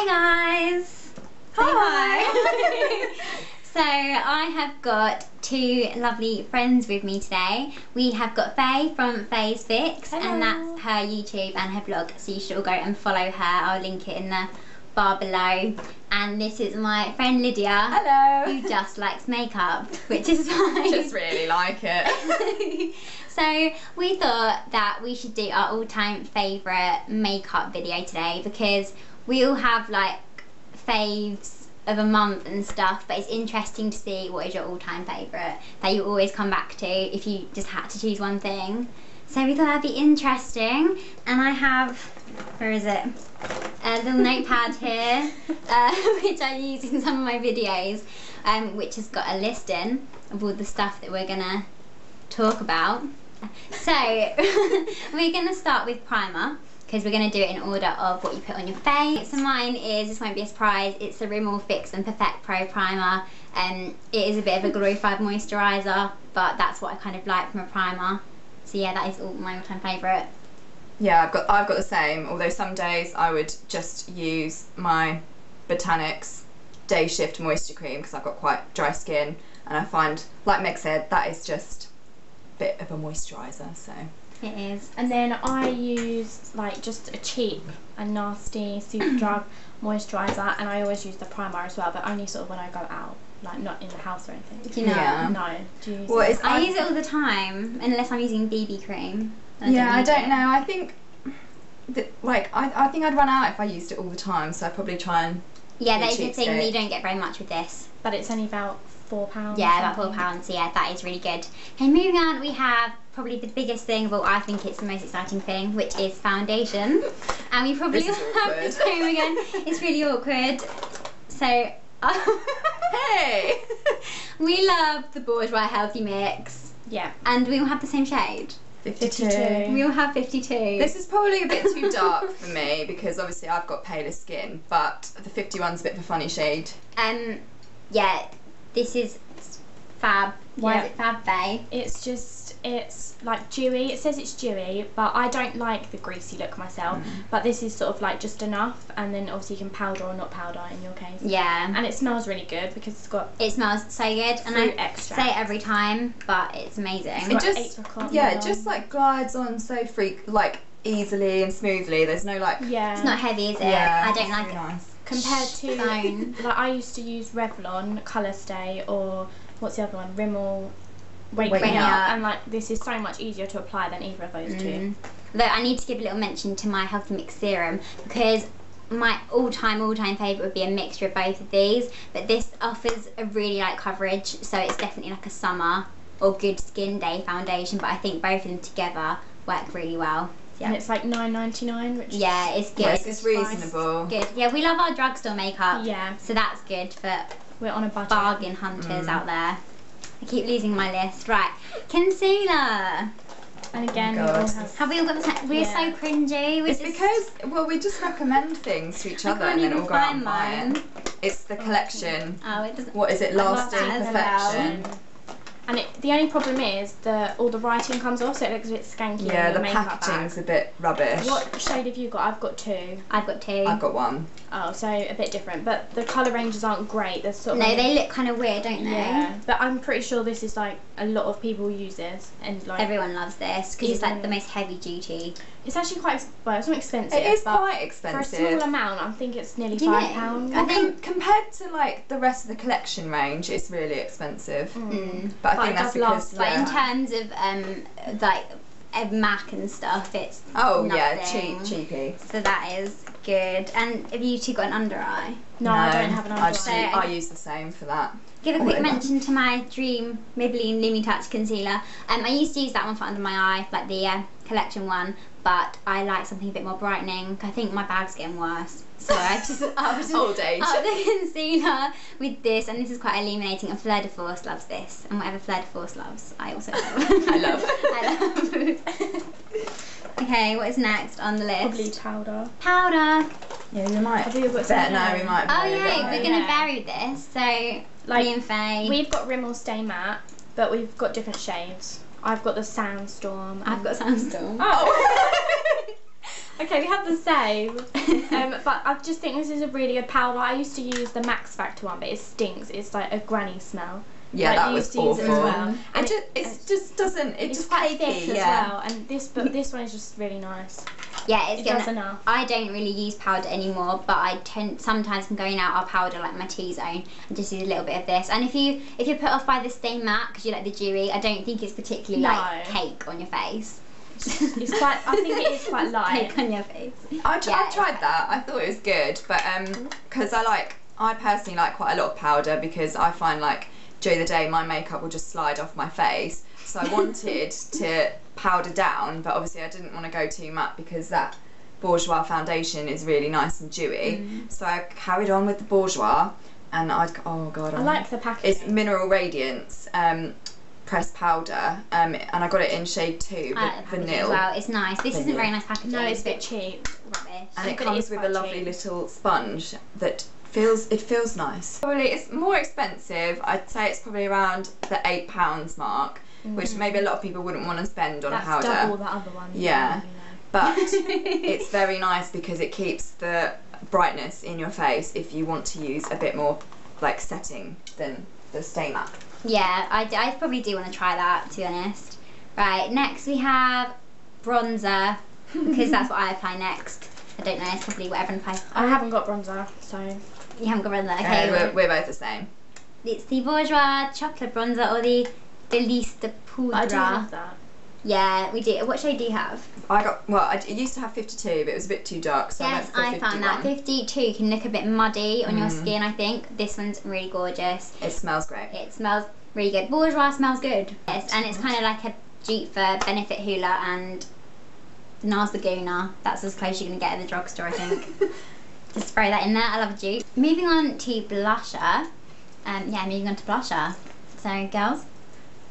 Hi guys! Hi! So I have got two lovely friends with me today. We have got Faye from Faye's Fix. Hello. And that's her YouTube and her blog, so you should all go and follow her. I'll link it in the bar below. And this is my friend Lydia. Hello. Who just likes makeup, which is fine. Just really like it. So we thought that we should do our all-time favourite makeup video today, because we all have like faves of a month and stuff, but it's interesting to see what is your all-time favourite that you always come back to if you just had to choose one thing. So we thought that'd be interesting, and I have, where is it, a little notepad here, which I use in some of my videos, which has got a list in of all the stuff that we're gonna talk about. So we're gonna start with primer, because we're going to do it in order of what you put on your face. So mine is, this won't be a surprise, it's the Rimmel Fix and Perfect Pro Primer. It is a bit of a glorified moisturiser, but that's what I kind of like from a primer. So yeah, that is all my all-time favourite. Yeah, I've got the same, although some days I would just use my Botanics Day Shift Moisture Cream because I've got quite dry skin, and I find, like Meg said, that is just a bit of a moisturiser, so. It is. And then I use like just a cheap and nasty Superdrug moisturiser, and I always use the primer as well, but only sort of when I go out, like not in the house or anything. Do you know? Yeah. No. Do you use it? I use it all the time, unless I'm using BB cream. I don't know. I think that, I think I'd run out if I used it all the time, so I probably try and. Yeah, that is the thing that you don't get very much with this. But it's only about £4. Yeah, about £4. So yeah, that is really good. Okay, moving on, we have probably the biggest thing of all. I think it's the most exciting thing, which is foundation. And we probably all have the same again. It's really awkward. So, Hey! we love the Bourjois Healthy Mix. Yeah. And we all have the same shade. 52. We all have 52. This is probably a bit too dark for me because obviously I've got paler skin, but the 51's a bit of a funny shade. Yeah, this is fab. Why is it fab, Faye? It's like dewy. It says it's dewy, but I don't like the greasy look myself. But this is sort of like just enough, and then obviously you can powder or not powder in your case. Yeah. And it smells really good because it's got. It smells so good, and I extract. say it every time, but it's amazing. It just it just like glides on so easily and smoothly. There's no like. Yeah. It's not heavy, is it? Yeah. I don't like it. Nice. Compared to like I used to use Revlon Colour Stay, or what's the other one, Rimmel Wake Me Up, and like this is so much easier to apply than either of those two. Though I need to give a little mention to my Healthy Mix serum, because my all-time favourite would be a mixture of both of these, but this offers a really light coverage, so it's definitely like a summer or good skin day foundation, but I think both of them together work really well. Yeah. And it's like $9.99, which it's good. Yes, it's reasonable. Good. Yeah, we love our drugstore makeup. Yeah. So that's good for we're on a budget. Bargain hunters out there. I keep losing my list. Right, concealer. And again, have we all got the same? We're so cringy. It's because we just recommend things to each other and then all go out and buy it. It's the collection. Oh, it doesn't. What is it? Lasting Perfection. And the only problem is all the writing comes off, so it looks a bit skanky. Yeah, the packaging's a bit rubbish. What shade have you got? I've got two. I've got two. I've got one. Oh, so a bit different, but the colour ranges aren't great. There's sort of they look kind of weird, don't they? Yeah, but I'm pretty sure this is like a lot of people use this, and like everyone loves this because it's like the most heavy duty. It's actually quite it's not expensive. It is quite expensive for a small amount. I think it's nearly £5. I think compared to like the rest of the collection range, it's really expensive. But I think that's because but in terms of like MAC and stuff, it's cheapy. So that is good. And have you two got an under eye? No, I don't have an under eye. I use the same for that. Give a quick mention to my Dream Maybelline Lumi Touch Concealer. I used to use that one for under my eye, like the collection one, but I like something a bit more brightening. I think my bag's getting worse, so I just old age. Up the concealer with this, and this is quite illuminating. And Fleur de Force loves this, and whatever Fleur de Force loves, I also love. I love. Okay, what is next on the list? Probably powder. Powder. Yeah, we might. We might. Oh yeah, we're gonna vary this. So. Like, me and Faye. We've got Rimmel Stay Matte, but we've got different shades. I've got the Sandstorm. I've got Sandstorm. Oh! Okay, okay, we have the same. But I just think this is a really good powder. I used to use the Max Factor one, but it stinks. It's like a granny smell. Yeah, like, that was awful. As well. And it just doesn't. It's just quite cakey, thick as well. And this one is just really nice. Yeah, it does enough. I don't really use powder anymore, but I sometimes when going out, I'll powder like my T-zone and just use a little bit of this. And if you're put off by the Stay Matte because you like the dewy, I don't think it's particularly like cake on your face. It's quite. I think it is quite light. Cake on your face. I tried that. I thought it was good, but because I personally like quite a lot of powder because I find like during the day my makeup will just slide off my face. So I wanted to powder down, but obviously I didn't want to go too matte because that Bourjois foundation is really nice and dewy. So I carried on with the Bourjois, and I like the packaging. It's Mineral Radiance pressed powder, and I got it in shade 2, vanilla. Well, it's nice. This isn't very nice packaging. No, it's a bit cheap. Rubbish. And it comes with a lovely little sponge that feels nice. Probably it's more expensive. I'd say it's probably around the £8 mark, which maybe a lot of people wouldn't want to spend on a powder. That's double the other one. Yeah, but it's very nice because it keeps the brightness in your face if you want to use a bit more like setting than the Stay Matte. Yeah, I probably do want to try that, to be honest. Right, next we have bronzer, because that's what I apply next. I don't know, it's probably what everyone applies. I haven't got bronzer, so... You haven't got bronzer, okay. We're both the same. It's the Bourjois chocolate bronzer or the Delice de Poudre. I do have that. Yeah, we do. What shade do you have? I used to have 52, but it was a bit too dark, so yes, I went for 51. Found that 52 can look a bit muddy on your skin. I think this one's really gorgeous. It smells great. It smells really good. Bourjois smells good. Yes, and it's kind of like a dupe for Benefit Hoola and Nars Laguna. That's as close you're gonna get in the drugstore, I think. Just spray that in there. I love a dupe. Moving on to blusher. Moving on to blusher. So, girls.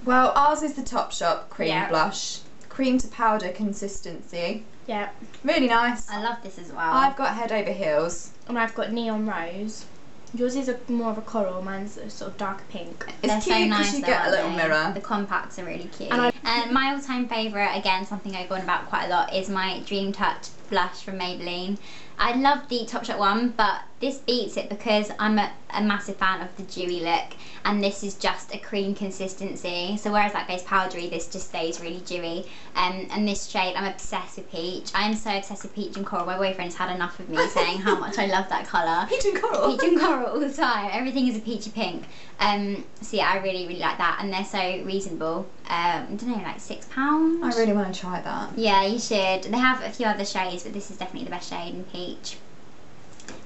Well, ours is the Topshop cream blush. Cream to powder consistency. Yeah. Really nice. I love this as well. I've got head over heels. And I've got neon rose. Yours is more of a coral, mine's a sort of dark pink. It's cute because you get a little mirror. The compacts are really cute. And my all-time favourite, again, something I go on about quite a lot, is my Dream Touch blush from Maybelline. I love the Topshop one, but this beats it because I'm a massive fan of the dewy look, and this is just a cream consistency. So whereas that goes powdery, this just stays really dewy. And this shade, I'm obsessed with peach. I am so obsessed with peach and coral. My boyfriend's had enough of me saying how much I love that colour. Peach and coral? Peach and coral all the time. Everything is a peachy pink. So yeah, I really, really like that, and they're so reasonable. I don't know, like £6. I really want to try that. Yeah, you should. They have a few other shades, but this is definitely the best shade in peach.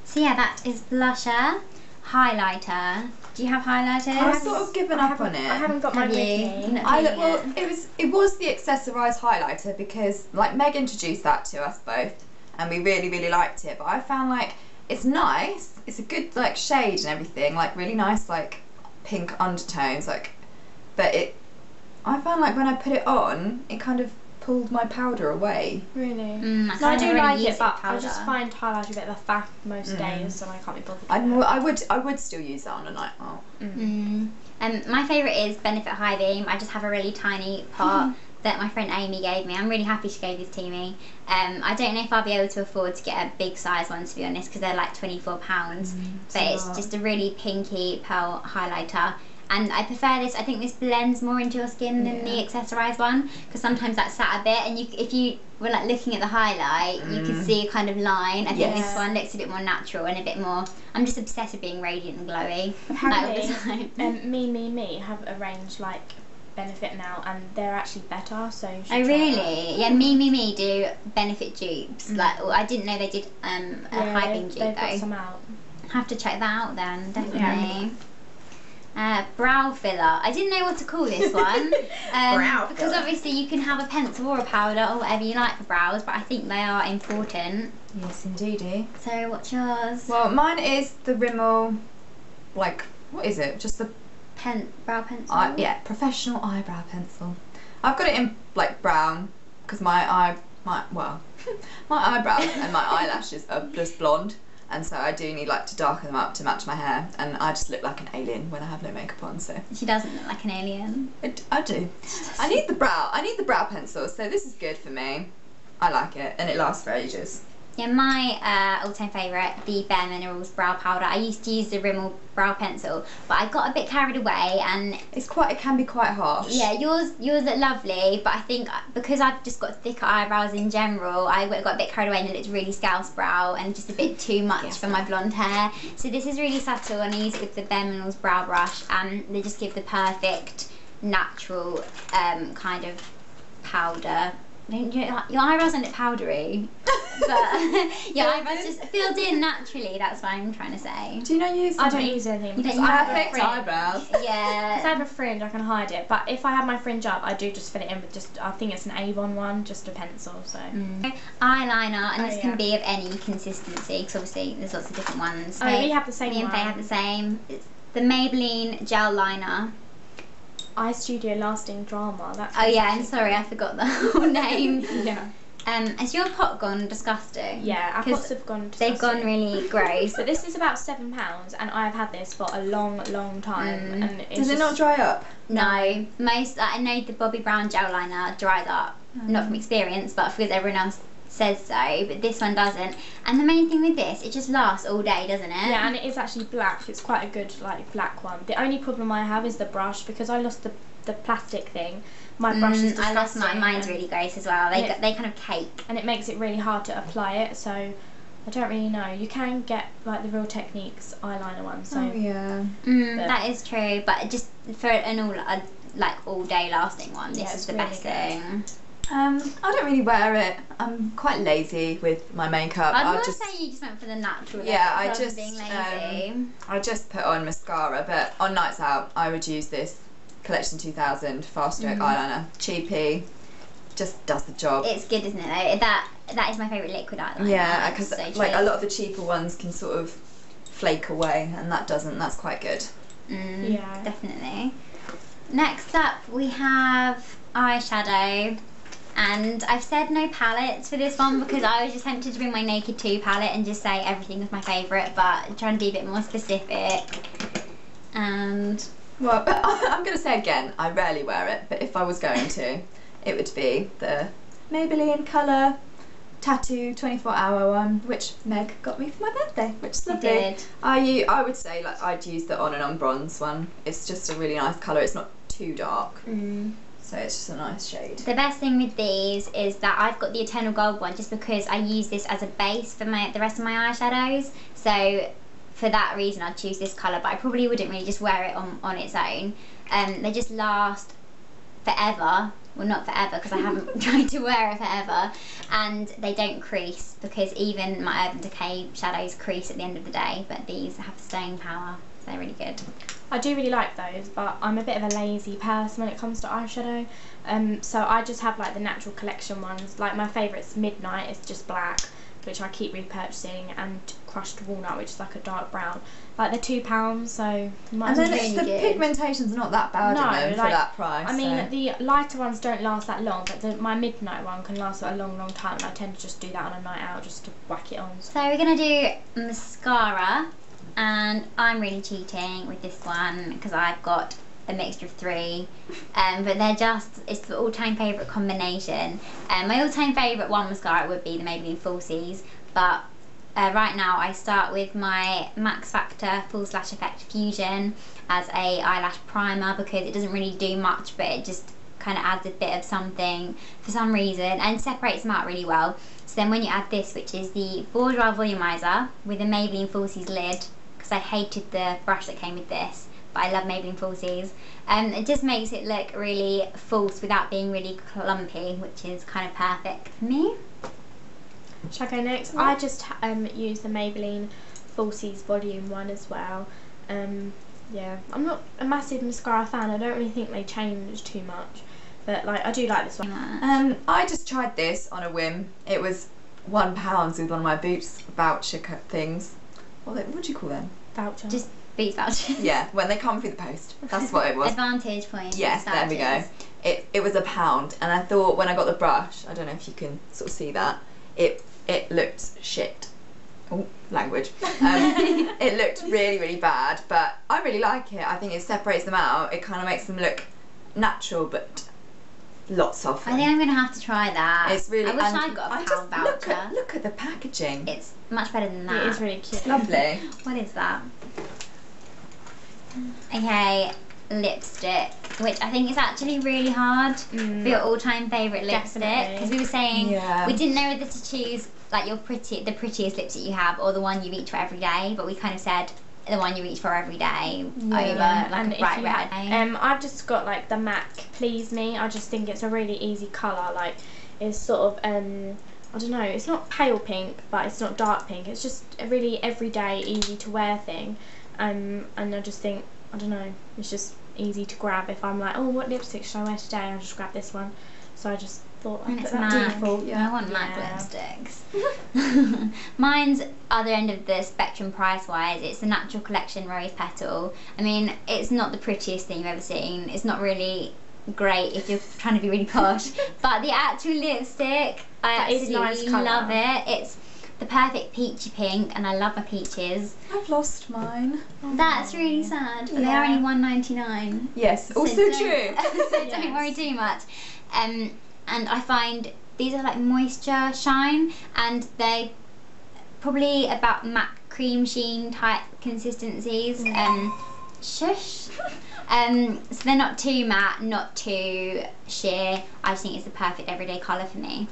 So yeah, that is blusher. Highlighter. Do you have highlighters? I've sort of given up on it. I haven't got my It was the accessorised highlighter because like Meg introduced that to us both, and we really, really liked it. But I found like it's nice. It's a good like shade and everything, like really nice like pink undertones, like. But I found like when I put it on, it kind of pulled my powder away. Really? No, I do like it, but I just find highlighter a bit of a faff most days, so I can't be bothered. I would still use that on a night out. My favourite is Benefit High Beam. I just have a really tiny pot that my friend Amy gave me. I'm really happy she gave this to me. I don't know if I'll be able to afford to get a big size one, to be honest, because they're like £24. But it's just a really pinky pearl highlighter. And I prefer this. I think this blends more into your skin than the accessorised one, because sometimes that sat a bit, and if you were like looking at the highlight, you could see a kind of line. I think this one looks a bit more natural and a bit more. I'm just obsessed with being radiant and glowy all the time. Me have a range like Benefit now, and they're actually better. So you should oh try really? that. Yeah, me do Benefit dupes. Like I didn't know they did a high beam dupe they've though. got some out. Have to check that out then, definitely. Brow filler. I didn't know what to call this one because obviously you can have a pencil or a powder or whatever you like for brows, but I think they are important. Yes, indeedy. So what's yours? Well, mine is the Rimmel, like, what is it? Just the brow pencil? yeah, professional eyebrow pencil. I've got it in like brown because my eyebrows and my eyelashes are just blonde. And so I do need like to darken them up to match my hair, and I just look like an alien when I have no makeup on. So she doesn't look like an alien. I do. I need the brow pencil, so this is good for me. I like it, and it lasts for ages. Yeah, my all-time favourite, the Bare Minerals brow powder. I used to use the Rimmel brow pencil, but I got a bit carried away, and it can be quite harsh. Yeah, yours look lovely, but I think because I've just got thicker eyebrows in general, I got a bit carried away and it looked really scouse brow and just a bit too much for my blonde hair. So this is really subtle, and I use it with the Bare Minerals brow brush, and they just give the perfect natural kind of powder. Your eyebrows don't look powdery, but your eyebrows just filled in naturally. That's what I'm trying to say. Do you not use? I don't use anything. You don't I have perfect eyebrows. Yeah. Because I have a fringe, I can hide it. But if I have my fringe up, I do just fill it in with just, I think it's an Avon one, just a pencil. So eyeliner, and this can be of any consistency, because obviously there's lots of different ones. Oh, we have the same Me and one. Faye have the same. It's the Maybelline gel liner. Eye Studio Lasting Drama. That's Oh yeah, I'm sorry, I forgot the whole name. Yeah. Has your pot gone disgusting? Yeah, our pots have gone disgusting. They've gone really gross. But this is about £7, and I've had this for a long, long time. And it's Does it not dry up? No, most I know the Bobbi Brown gel liner dries up, not from experience, but because everyone else says so. But this one doesn't. And the main thing with this, it just lasts all day, doesn't it? Yeah, and it is actually black. It's quite a good black one. The only problem I have is the brush, because I lost the plastic thing. My brush is disgusting. I lost mine. Mine's really gross as well. They kind of cake. And it makes it really hard to apply it. So I don't really know. You can get the Real Techniques eyeliner one. So oh yeah. That is true, but just for an all day lasting one, this is the really best good. thing. I don't really wear it. I'm quite lazy with my makeup. I'd want to say you just went for the natural look I rather just than being lazy. I just put on mascara, but on nights out I would use this Collection 2000 Fast Stroke eyeliner. Cheapy, just does the job. It's good, isn't it? Though? That is my favourite liquid eyeliner. Yeah, because so a lot of the cheaper ones can sort of flake away, and that doesn't. That's quite good. Yeah, definitely. Next up, we have eyeshadow. And I've said no palettes for this one because I was just tempted to bring my Naked 2 palette and just say everything was my favourite, but I'm trying to be a bit more specific. And well, but I'm going to say again, I rarely wear it, but if I was going to, it would be the Maybelline Colour Tattoo 24-hour one, which Meg got me for my birthday, which is lovely. did. I would say I'd use the On and On Bronze one. It's just a really nice colour. It's not too dark. So it's just a nice shade. The best thing with these is that I've got the Eternal Gold one just because I use this as a base for the rest of my eyeshadows. So for that reason I'd choose this colour, but I probably wouldn't really just wear it on its own. They just last forever. Well, not forever because I haven't tried to wear it forever. And they don't crease because even my Urban Decay shadows crease at the end of the day, but these have staying power. So they're really good. I do really like those, but I'm a bit of a lazy person when it comes to eyeshadow. So I just have the natural collection ones. Like my favourite's Midnight, it's just black, which I keep repurchasing, and Crushed Walnut, which is like a dark brown. They're £2, so and then the pigmentation's not that bad in them for that price. I mean, the lighter ones don't last that long, but my Midnight one can last for a long, long time, and I tend to just do that on a night out just to whack it on. So we're going to do mascara. And I'm really cheating with this one because I've got a mixture of 3, but it's the all-time favourite combination. My all-time favourite mascara would be the Maybelline Falsies, but right now I start with my Max Factor Full Slash Effect Fusion as a eyelash primer because it doesn't really do much, but it just kind of adds a bit of something for some reason and separates them out really well. So then when you add this, which is the Boudoir Volumizer with the Maybelline Falsies lid, because I hated the brush that came with this, but I love Maybelline Falsies. It just makes it look really false without being really clumpy, which is kind of perfect for me. Shall I go next? I just use the Maybelline Falsies Volume 1 as well. Yeah, I'm not a massive mascara fan. I don't really think they change too much, but I do like this one. I just tried this on a whim. It was £1 with one of my Boots voucher things. What do you call them? Voucher. Just Boots vouchers. Yeah, when they come through the post. That's what it was. Advantage points. Yes, there we go. It was £1, and I thought when I got the brush, I don't know if you can sort of see that, it looked shit. Oh, language. It looked really, really bad, but I really like it. I think it separates them out. It kind of makes them look natural, but lots softer. I think I'm going to have to try that. It's really. I wish I'd got a £1 voucher. Look look at the packaging. It's much better than that. It is really cute. Lovely. What is that? Okay, lipstick, which I think is actually really hard for your all-time favourite lipstick, Definitely. because we were saying Yeah. we didn't know whether to choose like the prettiest lipstick you have or the one you reach for every day, but we kind of said the one you reach for every day over like And a if bright you red. I've just got like the MAC Please Me. I just think it's a really easy colour. Like it's sort of I don't know, it's not pale pink, but it's not dark pink. It's just a really everyday, easy to wear thing. And I just think, I don't know, it's just easy to grab. If I'm like, oh, what lipstick should I wear today? I'll just grab this one. So I just thought I'd And put it's that MAC. default. I want MAC Yeah. lipsticks. Mine's other end of the spectrum price-wise. It's the Natural Collection Rose Petal. I mean, it's not the prettiest thing you've ever seen. It's not really great if you're trying to be really posh. But the actual lipstick, I That is a nice absolutely colour. love it. It's the perfect peachy pink, and I love my peaches. I've lost mine. That's really sad. But they Yeah. are only $1.99. Yes, also So true. so don't worry too much. And I find these are like moisture shine, and they probably about matte cream sheen type consistencies. Shush. So they're not too matte, not too sheer. I just think it's the perfect everyday colour for me.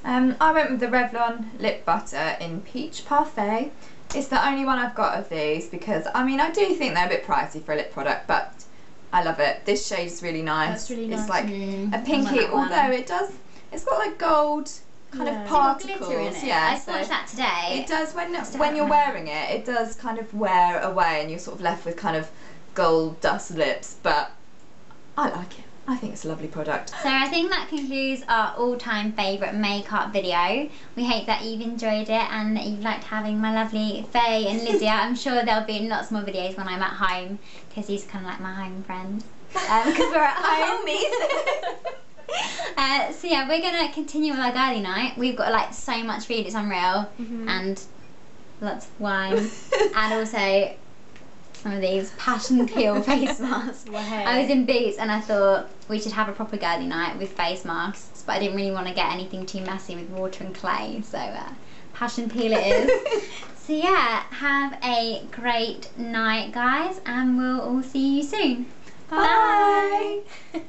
I went with the Revlon lip butter in Peach Parfait. It's the only one I've got of these because, I mean, I do think they're a bit pricey for a lip product, but I love it. This shade's really nice. That's really nice. It's like Mm, a I pinky, want that one. although it's got like gold kind Yeah. of It's got particles. glitter in it. Yeah, I swatched that today. it does Still when you're haven't. wearing it. It does kind of wear away, and you're sort of left with kind of gold dust lips. But I like it. I think it's a lovely product. So I think that concludes our all-time favourite makeup video. We hope that you've enjoyed it and that you've liked having my lovely Faye and Lydia. I'm sure there'll be lots more videos when I'm at home, because these are kind of like my home friends. Because we're at home. So yeah, we're going to continue with our girly night. We've got like so much food, it's unreal. And lots of wine. And also some of these passion peel face masks. Wow. I was in Boots and I thought we should have a proper girly night with face masks, but I didn't really want to get anything too messy with water and clay, so passion peel it is. So yeah, have a great night guys, and we'll all see you soon. Bye. Bye.